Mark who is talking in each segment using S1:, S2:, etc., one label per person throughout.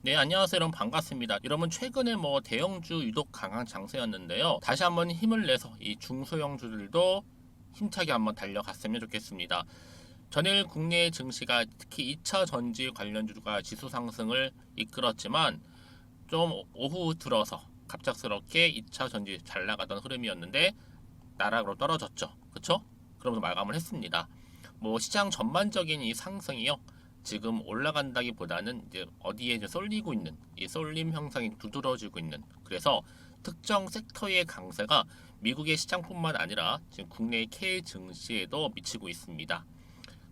S1: 네, 안녕하세요. 여러분 반갑습니다. 여러분 최근에 대형주 유독 강한 장세였는데요. 다시 한번 힘을 내서 이 중소형주들도 힘차게 한번 달려갔으면 좋겠습니다. 전일 국내 증시가 특히 2차 전지 관련주가 지수 상승을 이끌었지만 좀 오후 들어서 갑작스럽게 2차 전지 잘 나가던 흐름이었는데 나락으로 떨어졌죠. 그쵸? 그러면서 마감을 했습니다. 시장 전반적인 이 상승이요. 지금 올라간다기보다는 이제 어디에 이제 쏠리고 있는 이 쏠림 형상이 두드러지고 있는, 그래서 특정 섹터의 강세가 미국의 시장뿐만 아니라 지금 국내의 K 증시에도 미치고 있습니다.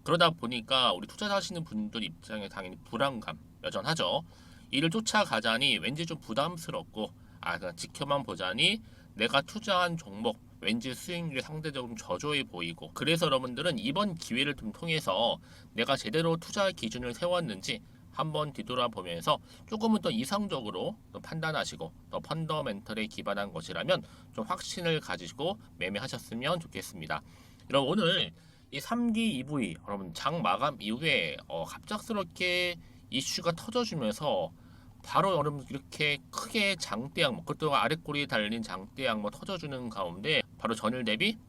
S1: 그러다 보니까 우리 투자하시는 분들 입장에 당연히 불안감 여전하죠. 이를 쫓아가자니 왠지 좀 부담스럽고, 그냥 지켜만 보자니 내가 투자한 종목 왠지 수익률이 상대적으로 저조해 보이고, 그래서 여러분들은 이번 기회를 좀 통해서 내가 제대로 투자 기준을 세웠는지 한번 뒤돌아보면서 조금은 더 이상적으로 또 판단하시고 더 펀더멘털에 기반한 것이라면 좀 확신을 가지시고 매매하셨으면 좋겠습니다. 여러분 오늘 이 3기 EV 여러분 장 마감 이후에 갑작스럽게 이슈가 터져주면서 바로 여러분 이렇게 크게 장대양, 그것도 아랫골이 달린 장대양 터져주는 가운데 바로 전일 대비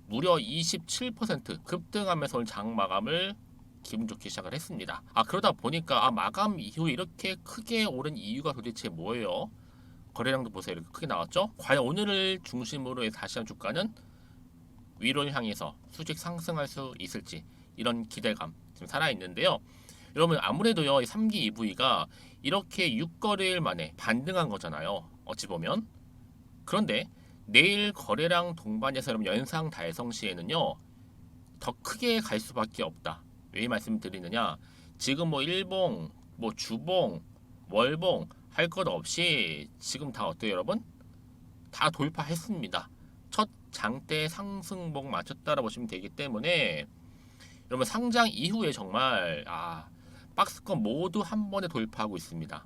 S1: 무려 27% 급등하면서 장 마감을 기분 좋게 시작을 했습니다. 그러다 보니까 마감 이후에 이렇게 크게 오른 이유가 도대체 뭐예요? 거래량도 보세요. 이렇게 크게 나왔죠? 과연 오늘을 중심으로 해서 다시 한 주가는 위를 향해서 수직 상승할 수 있을지, 이런 기대감 지금 살아있는데요. 여러분 아무래도요, 이 3기 EV가 이렇게 6거래일 만에 반등한 거잖아요. 어찌 보면. 그런데 내일 거래량 동반해서 여러분 연상 달성 시에는요, 더 크게 갈 수밖에 없다. 왜 이 말씀을 드리느냐? 지금 일봉, 주봉, 월봉 할 것 없이 지금 다 어때요, 여러분? 다 돌파했습니다. 첫 장대 상승복 맞췄다라 보시면 되기 때문에 여러분 상장 이후에 정말 박스권 모두 한 번에 돌파하고 있습니다.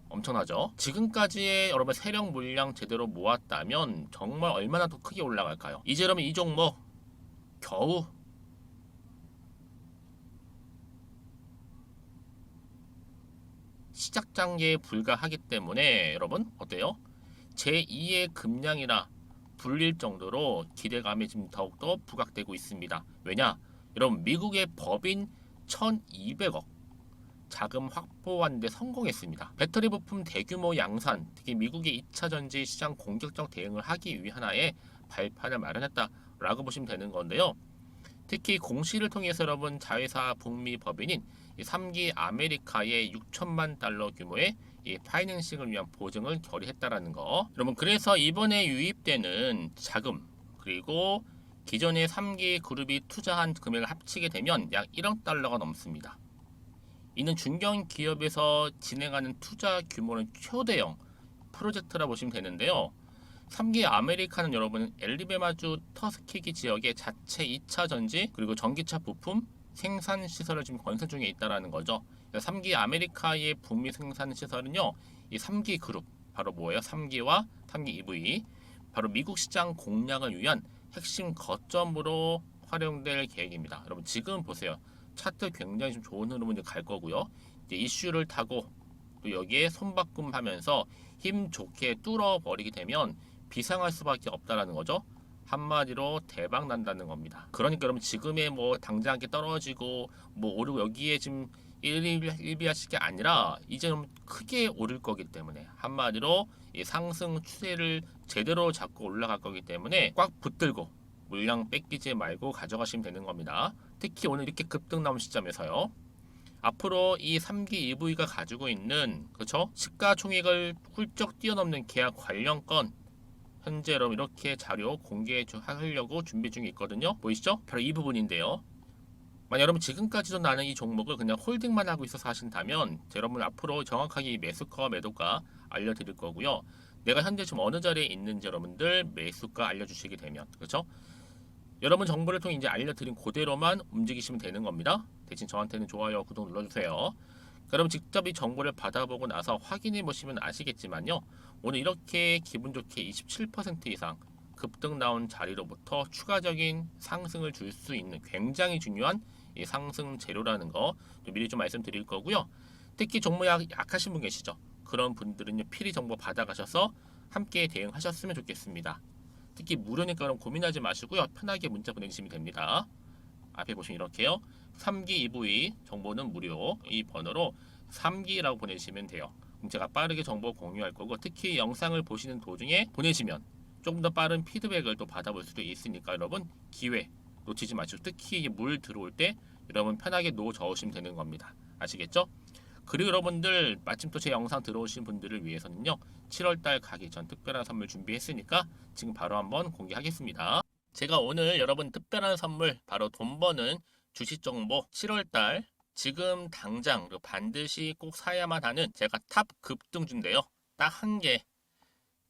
S1: 엄청나죠? 지금까지의 여러분 세력 물량 제대로 모았다면 정말 얼마나 더 크게 올라갈까요? 이제 여러분 이 종목 겨우 시작 단계에 불과하기 때문에 여러분 어때요? 제2의 급량이라 불릴 정도로 기대감이 지금 더욱더 부각되고 있습니다. 왜냐? 여러분 미국의 법인 1200억 자금 확보하는 데 성공했습니다. 배터리 부품 대규모 양산, 특히 미국의 2차 전지 시장 공격적 대응을 하기 위하나의 발판을 마련했다라고 보시면 되는 건데요. 특히 공시를 통해서 여러분 자회사 북미 법인인 3기 아메리카의 6천만 달러 규모의 이 파이낸싱을 위한 보증을 결의했다라는 거. 여러분 그래서 이번에 유입되는 자금 그리고 기존의 3기 그룹이 투자한 금액을 합치게 되면 약 1억 달러가 넘습니다. 이는 중견 기업에서 진행하는 투자 규모는 초대형 프로젝트라 보시면 되는데요. 3기 아메리카는 여러분 엘리베마주 터스키기 지역의 자체 2차 전지 그리고 전기차 부품 생산 시설을 지금 건설 중에 있다라는 거죠. 3기 아메리카의 북미 생산 시설은요, 이 3기 그룹 바로 뭐예요? 3기와 3기 EV 바로 미국 시장 공략을 위한 핵심 거점으로 활용될 계획입니다. 여러분 지금 보세요. 차트 굉장히 좀 좋은 흐름으로 갈 거고요. 이제 이슈를 타고 또 여기에 손바꿈하면서 힘 좋게 뚫어버리게 되면 비상할 수밖에 없다라는 거죠. 한마디로 대박 난다는 겁니다. 그러니까 여러분 지금의 당장 이렇게 떨어지고 오르고 여기에 지금 일비하실 게 아니라 이제 좀 크게 오를 거기 때문에 한마디로 이 상승 추세를 제대로 잡고 올라갈 거기 때문에 꽉 붙들고 물량 뺏기지 말고 가져가시면 되는 겁니다. 특히 오늘 이렇게 급등 나온 시점에서요. 앞으로 이 3기 EV가 가지고 있는 그렇죠? 시가총액을 훌쩍 뛰어넘는 계약 관련 건 현재 여러분 이렇게 자료 공개하려고 준비 중에 있거든요. 보이시죠? 바로 이 부분인데요. 만약 여러분 지금까지도 나는 이 종목을 그냥 홀딩만 하고 있어서 하신다면 여러분 앞으로 정확하게 이 매수가 매도가 알려드릴 거고요. 내가 현재 지금 어느 자리에 있는지 여러분들 매수가 알려주시게 되면 그렇죠? 여러분 정보를 통해 이제 알려드린 그대로만 움직이시면 되는 겁니다. 대신 저한테는 좋아요, 구독 눌러주세요. 그럼 직접 이 정보를 받아보고 나서 확인해 보시면 아시겠지만요. 오늘 이렇게 기분 좋게 27% 이상 급등 나온 자리로부터 추가적인 상승을 줄 수 있는 굉장히 중요한 이 상승 재료라는 거 미리 좀 말씀드릴 거고요. 특히 종목 약하신 분 계시죠? 그런 분들은요 필히 정보 받아가셔서 함께 대응하셨으면 좋겠습니다. 특히 무료니까 그럼 고민하지 마시고요. 편하게 문자 보내주시면 됩니다. 앞에 보시면 이렇게요. 3기 EV 정보는 무료 이 번호로 3기라고 보내시면 돼요. 그럼 제가 빠르게 정보 공유할 거고 특히 영상을 보시는 도중에 보내시면 조금 더 빠른 피드백을 또 받아볼 수도 있으니까 여러분 기회 놓치지 마시고 특히 물 들어올 때 여러분 편하게 놓 저으시면 되는 겁니다. 아시겠죠? 그리고 여러분들 마침 또 제 영상 들어오신 분들을 위해서는요 7월달 가기 전 특별한 선물 준비했으니까 지금 바로 한번 공개하겠습니다. 제가 오늘 여러분 특별한 선물 바로 돈 버는 주식 정보 7월달 지금 당장 반드시 꼭 사야만 하는 제가 탑 급등주인데요. 딱 한 개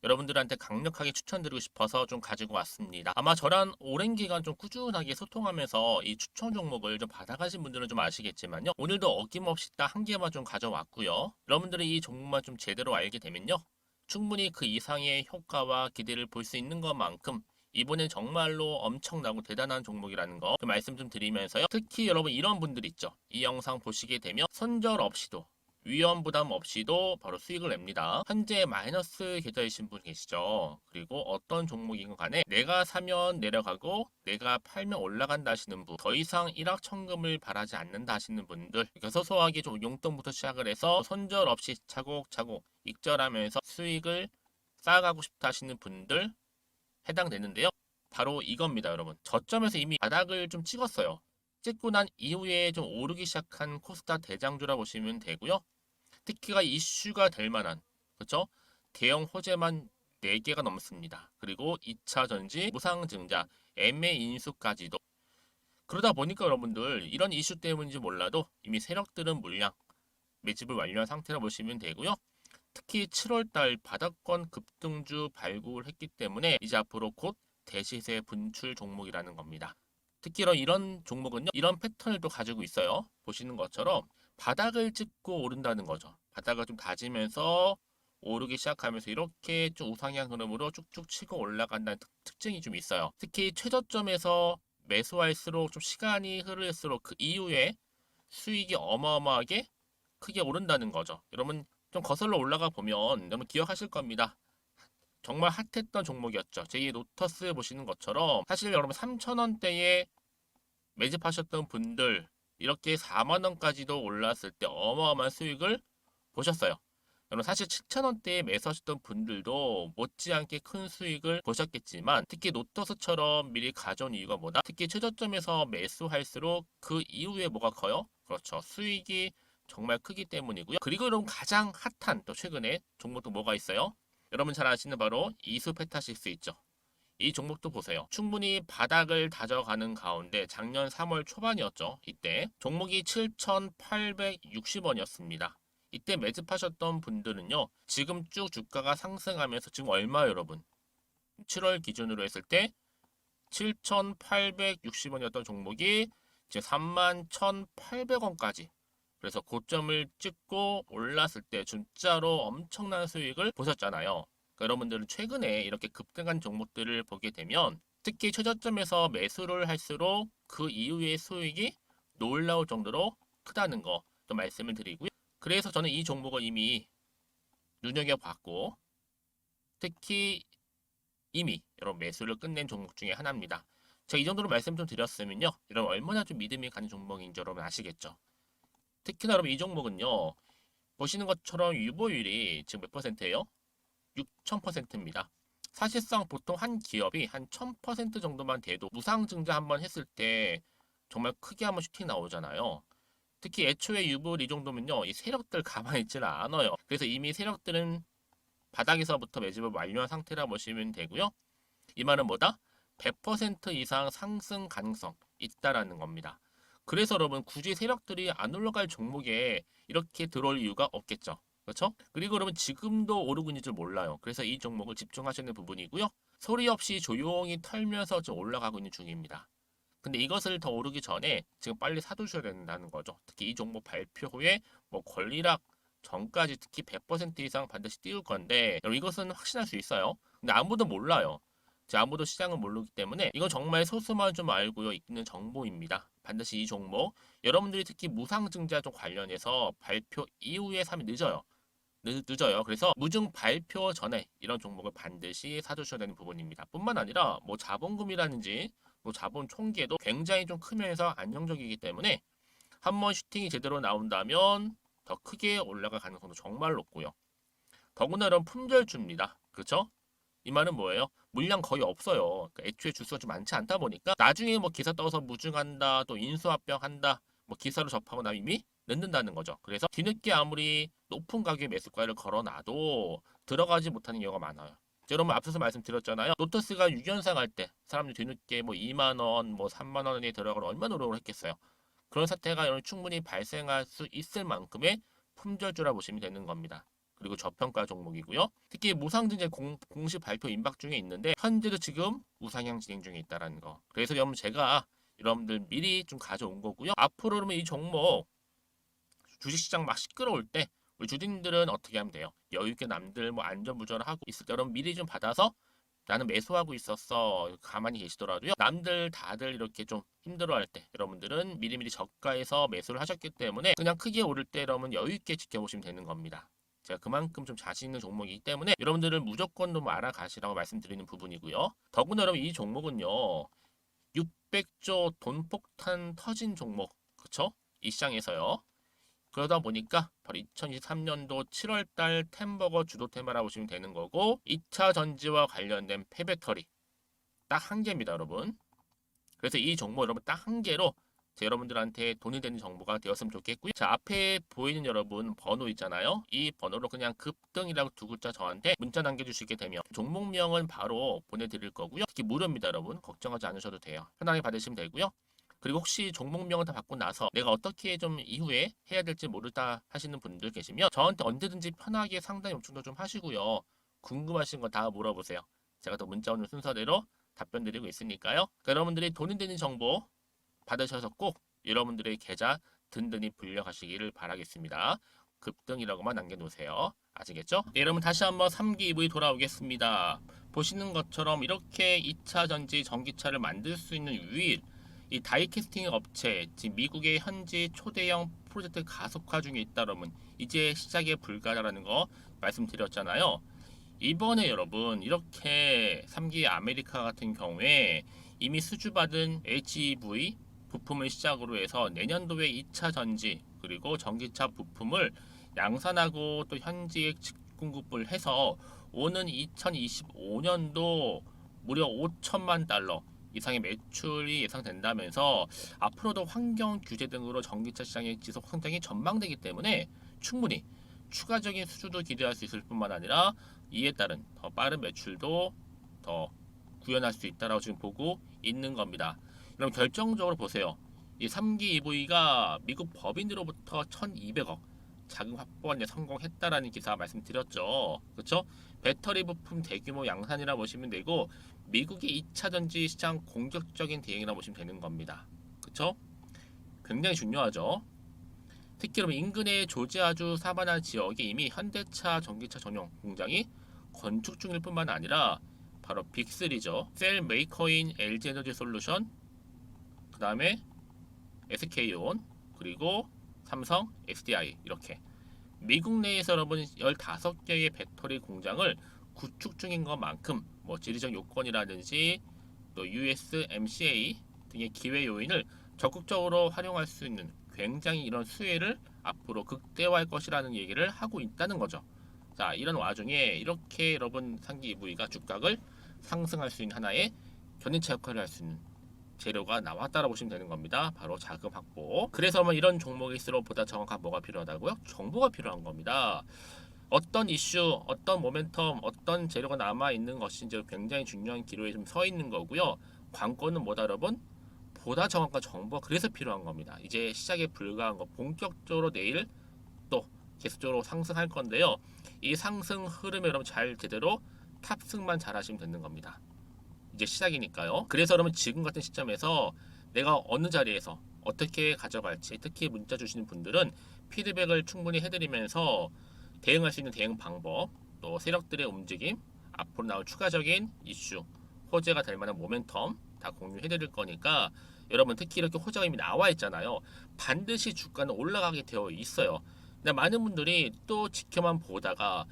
S1: 여러분들한테 강력하게 추천드리고 싶어서 좀 가지고 왔습니다. 아마 저랑 오랜 기간 좀 꾸준하게 소통하면서 이 추천 종목을 좀 받아가신 분들은 좀 아시겠지만요. 오늘도 어김없이 딱 한 개만 좀 가져왔고요. 여러분들이 이 종목만 좀 제대로 알게 되면요. 충분히 그 이상의 효과와 기대를 볼 수 있는 것만큼 이번엔 정말로 엄청나고 대단한 종목이라는 거 말씀 좀 드리면서요. 특히 여러분 이런 분들 있죠. 이 영상 보시게 되면 손절 없이도 위험 부담 없이도 바로 수익을 냅니다. 현재 마이너스 계좌이신 분 계시죠? 그리고 어떤 종목이건 간에 내가 사면 내려가고 내가 팔면 올라간다 하시는 분, 더 이상 일확천금을 바라지 않는다 하시는 분들, 소소하게 좀 용돈부터 시작을 해서 손절 없이 차곡차곡 익절하면서 수익을 쌓아가고 싶다 하시는 분들 해당되는데요. 바로 이겁니다, 여러분. 저점에서 이미 바닥을 좀 찍었어요. 찍고 난 이후에 좀 오르기 시작한 코스닥 대장주라 보시면 되고요. 특히가 이슈가 될 만한 그렇죠? 대형 호재만 4개가 넘습니다. 그리고 2차 전지, 무상증자, MA 인수까지도. 그러다 보니까 여러분들 이런 이슈 때문인지 몰라도 이미 세력들은 물량 매집을 완료한 상태라 보시면 되고요. 특히 7월달 바닥권 급등주 발굴했기 때문에 이제 앞으로 곧 대시세 분출 종목이라는 겁니다. 특히 이런 종목은요. 이런 패턴을 또 가지고 있어요. 보시는 것처럼 바닥을 찍고 오른다는 거죠. 바닥을 좀 다지면서 오르기 시작하면서 이렇게 좀 우상향 흐름으로 쭉쭉 치고 올라간다는 특징이 좀 있어요. 특히 최저점에서 매수할수록 좀 시간이 흐를수록 그 이후에 수익이 어마어마하게 크게 오른다는 거죠. 여러분 좀 거슬러 올라가 보면 여러분 기억하실 겁니다. 정말 핫했던 종목이었죠. 제2의 노터스 보시는 것처럼 사실 여러분 3,000원대에 매집하셨던 분들 이렇게 4만원까지도 올랐을 때 어마어마한 수익을 보셨어요. 여러분 사실 7,000원대에 매수하셨던 분들도 못지않게 큰 수익을 보셨겠지만 특히 노터스처럼 미리 가져온 이유가 뭐다? 특히 최저점에서 매수할수록 그 이후에 뭐가 커요? 그렇죠. 수익이 정말 크기 때문이고요. 그리고 여러분 가장 핫한 또 최근에 종목도 뭐가 있어요? 여러분 잘 아시는 바로 이수페타시스 있죠. 이 종목도 보세요. 충분히 바닥을 다져가는 가운데 작년 3월 초반이었죠. 이때 종목이 7,860원이었습니다. 이때 매집하셨던 분들은요. 지금 쭉 주가가 상승하면서 지금 얼마 여러분? 7월 기준으로 했을 때 7,860원이었던 종목이 이제 31,800원까지 그래서 고점을 찍고 올랐을 때 진짜로 엄청난 수익을 보셨잖아요. 그러니까 여러분들은 최근에 이렇게 급등한 종목들을 보게 되면 특히 최저점에서 매수를 할수록 그 이후의 수익이 놀라울 정도로 크다는 거 또 말씀을 드리고요. 그래서 저는 이 종목을 이미 눈여겨봤고 특히 이미 여러분 매수를 끝낸 종목 중에 하나입니다. 제가 이 정도로 말씀 좀 드렸으면요. 여러분 얼마나 좀 믿음이 가는 종목인지 여러분 아시겠죠? 특히나 여러분 이 종목은요. 보시는 것처럼 유보율이 지금 몇 퍼센트예요? 6,000%입니다. 사실상 보통 한 기업이 한 1,000% 정도만 돼도 무상증자 한번 했을 때 정말 크게 한번 슈팅 나오잖아요. 특히 애초에 유보율 이 정도면요. 이 세력들 가만히 있지는 않아요. 그래서 이미 세력들은 바닥에서부터 매집을 완료한 상태라 보시면 되고요. 이 말은 뭐다? 100% 이상 상승 가능성 있다라는 겁니다. 그래서 여러분 굳이 세력들이 안 올라갈 종목에 이렇게 들어올 이유가 없겠죠. 그렇죠? 그리고 여러분 지금도 오르고 있는 줄 몰라요. 그래서 이 종목을 집중하시는 부분이고요. 소리 없이 조용히 털면서 좀 올라가고 있는 중입니다. 근데 이것을 더 오르기 전에 지금 빨리 사두셔야 된다는 거죠. 특히 이 종목 발표 후에 뭐 권리락 전까지 특히 100% 이상 반드시 띄울 건데 여러분 이것은 확신할 수 있어요. 근데 아무도 몰라요. 아무도 시장을 모르기 때문에 이건 정말 소수만 좀 알고 있는 정보입니다. 반드시 이 종목 여러분들이 특히 무상증자 좀 관련해서 발표 이후에 사면 늦어요. 늦어요. 그래서 무증 발표 전에 이런 종목을 반드시 사두셔야 되는 부분입니다. 뿐만 아니라 뭐 자본금이라든지 뭐 자본 총기에도 굉장히 좀 크면서 안정적이기 때문에 한번 슈팅이 제대로 나온다면 더 크게 올라갈 가능성도 정말 높고요. 더구나 이런 품절주입니다. 그렇죠? 이 말은 뭐예요? 물량 거의 없어요. 그러니까 애초에 주수가 좀 많지 않다 보니까 나중에 뭐 기사 떠서 무증한다, 또 인수합병한다, 뭐 기사로 접하고 나면 이미 늦는다는 거죠. 그래서 뒤늦게 아무리 높은 가격의 매수가를 걸어놔도 들어가지 못하는 경우가 많아요. 여러분 앞서서 말씀드렸잖아요. 로터스가 6연상 할 때 사람들이 뒤늦게 뭐 2만 원, 뭐 3만 원에 들어가러 얼마나 노력을 했겠어요. 그런 사태가 여러분 충분히 발생할 수 있을 만큼의 품절주라 보시면 되는 겁니다. 그리고 저평가 종목이고요. 특히 무상증자 공식 발표 임박 중에 있는데 현재도 지금 우상향 진행 중에 있다는 거. 그래서 여러분 제가 여러분들 미리 좀 가져온 거고요. 앞으로 그러면 이 종목 주식시장 막 시끄러울 때 우리 주주님들은 어떻게 하면 돼요? 여유있게 남들 뭐 안전부전하고 있을 때 여러분 미리 좀 받아서 나는 매수하고 있었어. 가만히 계시더라도요. 남들 다들 이렇게 좀 힘들어할 때 여러분들은 미리미리 저가에서 매수를 하셨기 때문에 그냥 크게 오를 때 여러분 여유있게 지켜보시면 되는 겁니다. 제가 그만큼 좀 자신 있는 종목이기 때문에 여러분들은 무조건 좀 알아가시라고 말씀드리는 부분이고요. 더구나 여러분 이 종목은요. 600조 돈폭탄 터진 종목. 그쵸? 이 시장에서요. 그러다 보니까 바로 2023년도 7월달 템버거 주도 테마라고 보시면 되는 거고 2차 전지와 관련된 폐배터리 딱 한 개입니다, 여러분. 그래서 이 정보 여러분 딱 한 개로 여러분들한테 돈이 되는 정보가 되었으면 좋겠고요. 자, 앞에 보이는 여러분 번호 있잖아요. 이 번호로 그냥 급등이라고 두 글자 저한테 문자 남겨주시게 되면 종목명은 바로 보내드릴 거고요. 특히 무료입니다, 여러분. 걱정하지 않으셔도 돼요. 편하게 받으시면 되고요. 그리고 혹시 종목명을 다 받고 나서 내가 어떻게 좀 이후에 해야 될지 모르다 하시는 분들 계시면 저한테 언제든지 편하게 상담 요청도 좀 하시고요. 궁금하신 거 다 물어보세요. 제가 또 문자 오는 순서대로 답변 드리고 있으니까요. 그러니까 여러분들이 돈이 되는 정보 받으셔서 꼭 여러분들의 계좌 든든히 불려가시기를 바라겠습니다. 급등이라고만 남겨놓으세요. 아시겠죠? 네, 여러분 다시 한번 3기 EV 돌아오겠습니다. 보시는 것처럼 이렇게 2차 전지 전기차를 만들 수 있는 유일 이 다이캐스팅 업체, 지금 미국의 현지 초대형 프로젝트 가속화 중에 있다라면 이제 시작에 불과하다는 거 말씀드렸잖아요. 이번에 여러분 이렇게 3기 아메리카 같은 경우에 이미 수주받은 HEV 부품을 시작으로 해서 내년도에 2차 전지 그리고 전기차 부품을 양산하고 또 현지에 공급을 해서 오는 2025년도 무려 5천만 달러 이상의 매출이 예상된다면서 앞으로도 환경 규제 등으로 전기차 시장의 지속 성장이 전망되기 때문에 충분히 추가적인 수주도 기대할 수 있을 뿐만 아니라 이에 따른 더 빠른 매출도 더 구현할 수 있다라고 지금 보고 있는 겁니다. 그럼 결정적으로 보세요. 이 3기 EV가 미국 법인으로부터 1,200억 자금 확보에 성공했다라는 기사 말씀드렸죠. 그렇죠? 배터리 부품 대규모 양산이라 보시면 되고 미국의 2차 전지 시장 공격적인 대응이라 보시면 되는 겁니다. 그렇죠? 굉장히 중요하죠. 특히 그럼 인근의 조지아주 사바나 지역에 이미 현대차 전기차 전용 공장이 건축 중일 뿐만 아니라 바로 빅3죠. 셀 메이커인 LG에너지 솔루션, 그 다음에 SK온, 그리고 삼성, SDI 이렇게 미국 내에서 여러분 15개의 배터리 공장을 구축 중인 것만큼 뭐 지리적 요건이라든지 또 USMCA 등의 기회 요인을 적극적으로 활용할 수 있는 굉장히 이런 수혜를 앞으로 극대화할 것이라는 얘기를 하고 있다는 거죠. 자, 이런 와중에 이렇게 여러분 상기 EV가 주가를 상승할 수 있는 하나의 견인차 역할을 할 수 있는 재료가 나왔다고 보시면 되는 겁니다. 바로 자금 확보. 그래서 뭐 이런 종목일수록 보다 정확한 뭐가 필요하다고요? 정보가 필요한 겁니다. 어떤 이슈, 어떤 모멘텀, 어떤 재료가 남아 있는 것인지 굉장히 중요한 기로에 좀 서 있는 거고요. 관건은 뭐다 여러분? 보다 정확한 정보가 그래서 필요한 겁니다. 이제 시작에 불과한 거 본격적으로 내일 또 계속적으로 상승할 건데요. 이 상승 흐름에 여러분 잘 제대로 탑승만 잘 하시면 되는 겁니다. 이제 시작이니까요. 그래서 여러분 지금 같은 시점에서 내가 어느 자리에서 어떻게 가져갈지 특히 문자 주시는 분들은 피드백을 충분히 해드리면서 대응할 수 있는 대응 방법 또 세력들의 움직임 앞으로 나올 추가적인 이슈 호재가 될 만한 모멘텀 다 공유해 드릴 거니까 여러분 특히 이렇게 호재가 이미 나와 있잖아요. 반드시 주가는 올라가게 되어 있어요. 근데 많은 분들이 또 지켜만 보다가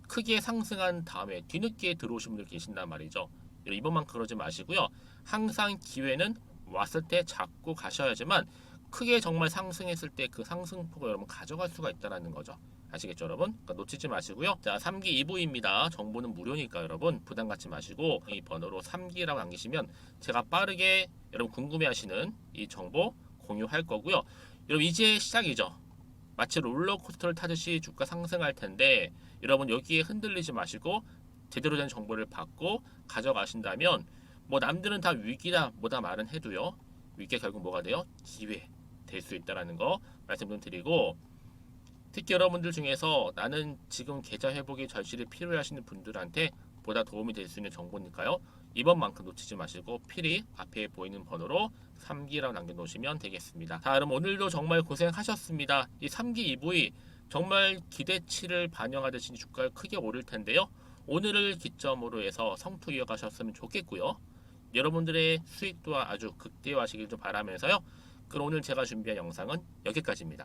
S1: 크게 상승한 다음에 뒤늦게 들어오신 분들 계신단 말이죠. 이번만 그러지 마시고요. 항상 기회는 왔을 때 잡고 가셔야지만 크게 정말 상승했을 때 그 상승폭을 여러분 가져갈 수가 있다는 거죠. 아시겠죠, 여러분? 그러니까 놓치지 마시고요. 자, 3기 2부입니다. 정보는 무료니까 여러분 부담 갖지 마시고 이 번호로 3기라고 남기시면 제가 빠르게 여러분 궁금해하시는 이 정보 공유할 거고요. 여러분 이제 시작이죠. 마치 롤러코스터를 타듯이 주가 상승할 텐데 여러분 여기에 흔들리지 마시고 제대로 된 정보를 받고 가져가신다면 뭐 남들은 다 위기다 뭐다 말은 해도요. 위기가 결국 뭐가 돼요? 기회 될 수 있다라는 거 말씀 좀 드리고 특히 여러분들 중에서 나는 지금 계좌 회복이 절실히 필요해 하시는 분들한테 보다 도움이 될 수 있는 정보니까요. 이번만큼 놓치지 마시고 필히 앞에 보이는 번호로 3기라고 남겨놓으시면 되겠습니다. 자, 그럼 오늘도 정말 고생하셨습니다. 이 3기 2부위 정말 기대치를 반영하듯이 주가가 크게 오를 텐데요. 오늘을 기점으로 해서 성투 이어가셨으면 좋겠고요. 여러분들의 수익도 아주 극대화하시길 좀 바라면서요. 그럼 오늘 제가 준비한 영상은 여기까지입니다.